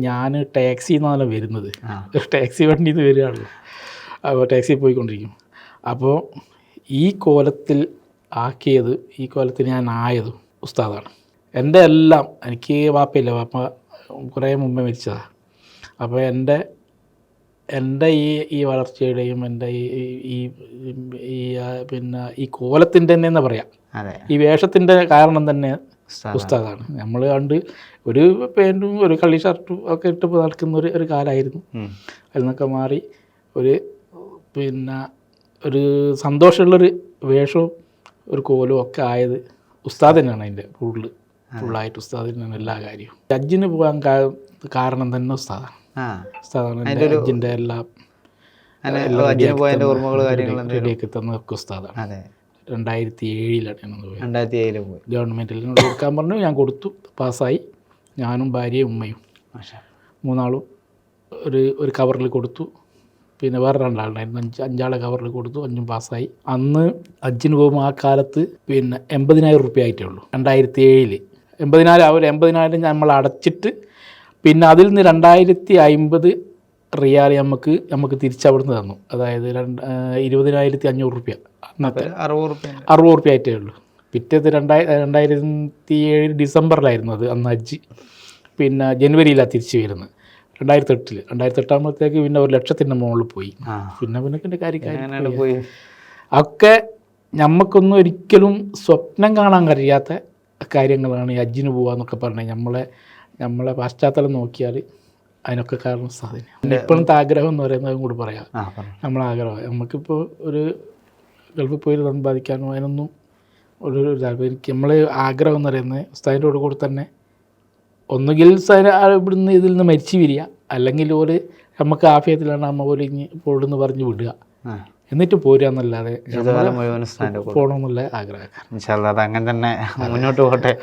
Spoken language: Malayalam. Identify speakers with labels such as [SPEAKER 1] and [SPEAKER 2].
[SPEAKER 1] ഞാൻ ടാക്സി എന്നാണ് വരുന്നത്, ടാക്സി വണ്ടിയിൽ നിന്ന് വരികയാണല്ലോ. അപ്പോൾ ടാക്സി പോയിക്കൊണ്ടിരിക്കും. അപ്പോൾ ഈ കോലത്തിൽ ആക്കിയത്, ഈ കോലത്തിൽ ഞാൻ ആയതും ഉസ്താദാണ്. എൻ്റെ എല്ലാം, എനിക്ക് വാപ്പയില്ല, വാപ്പ കുറേ മുമ്പേ മരിച്ചതാണ്. അപ്പോൾ എൻ്റെ ഈ വളർച്ചയുടെയും എൻ്റെ പിന്നെ ഈ കോലത്തിൻ്റെ തന്നെ എന്ന് പറയാം, ഈ വേഷത്തിൻ്റെ കാരണം തന്നെ ഉസ്താദാണ്. നമ്മൾ കണ്ട് ഒരു പാൻറ്റും ഒരു കളി ഷർട്ടും ഒക്കെ ഇട്ട് നടക്കുന്ന ഒരു കാലമായിരുന്നു. അതിൽ നിന്നൊക്കെ മാറി പിന്നെ ഒരു സന്തോഷമുള്ളൊരു വേഷവും ഒരു കോലും ഒക്കെ ആയത് ഉസ്താദ് തന്നെയാണ്. അതിൻ്റെ ഫുള്ളായിട്ട് ഉസ്താദ് തന്നെയാണ് എല്ലാ കാര്യവും. ഹജ്ജിന് പോകാൻ കാരണം തന്നെ ഉസ്താദാണ്. ഹജ്ജിൻ്റെ റെഡിയാക്കി തന്നതൊക്കെ ഉസ്താദാണ്. 2007 പോയി. ഗവൺമെൻറ്റിൽ കൊടുക്കാൻ പറഞ്ഞു, ഞാൻ കൊടുത്തു, പാസ്സായി. ഞാനും ഭാര്യയും ഉമ്മയും 3 ആളും ഒരു കവറിൽ കൊടുത്തു. പിന്നെ വേറെ 2 ആളുണ്ടായിരുന്നു, 5 കവറിൽ കൊടുത്തു, 5 പാസ്സായി. അന്ന് ഹജ്ജിന് പോകുമ്പോൾ ആ കാലത്ത് പിന്നെ 80,000 റുപ്യ ആയിട്ടേ ഉള്ളൂ. 2007 80,000 നമ്മൾ അടച്ചിട്ട് പിന്നെ അതിൽ നിന്ന് 2050 റിയാൽ നമുക്ക് തിരിച്ചവിടുന്ന് തന്നു. അതായത് 20,500 റുപ്യ, അന്നത്തെ 60 റുപ്യ ആയിട്ടേ ഉള്ളൂ. പിറ്റേത് 2007 ഡിസംബറിലായിരുന്നു അത് അന്ന് ഹജ്ജ്. പിന്നെ ജനുവരിയിലാണ് തിരിച്ച് വരുന്നത്. 2008 ആകുമ്പോഴത്തേക്ക് പിന്നെ 1,00,000 മുകളിൽ പോയി. പിന്നെ കാര്യം പോയി. ഒക്കെ നമുക്കൊന്നും ഒരിക്കലും സ്വപ്നം കാണാൻ കഴിയാത്ത കാര്യങ്ങളാണ് ഈ ഹജ്ജിന് പോകാമെന്നൊക്കെ പറഞ്ഞാൽ. നമ്മളെ പശ്ചാത്തലം നോക്കിയാൽ അതിനൊക്കെ കാരണം സാധനം. ഇപ്പോഴത്തെ ആഗ്രഹം എന്ന് പറയുന്നതും കൂടി പറയാം. നമ്മളാഗ്രഹം നമുക്കിപ്പോൾ ഒരു ഗൾഫിൽ പോയി സമ്പാദിക്കാനോ അതിനൊന്നും എനിക്ക് നമ്മളെ ആഗ്രഹം എന്ന് പറയുന്നത് ഉസ്താദിൻ്റെ കൂടെ തന്നെ ഒന്നുകിൽ ഇവിടുന്ന് ഇതിൽ നിന്ന് മരിച്ചു വരിക, അല്ലെങ്കിൽ നമുക്ക് ആഫിയത്തിലാണ് അമ്മ പോലെ പോടുന്ന് പറഞ്ഞ് വിടുക, എന്നിട്ട് പോരുക എന്നല്ലാതെ പോകണമെന്നുള്ള ആഗ്രഹം.
[SPEAKER 2] അങ്ങനെ തന്നെ മുന്നോട്ട് പോകട്ടെ.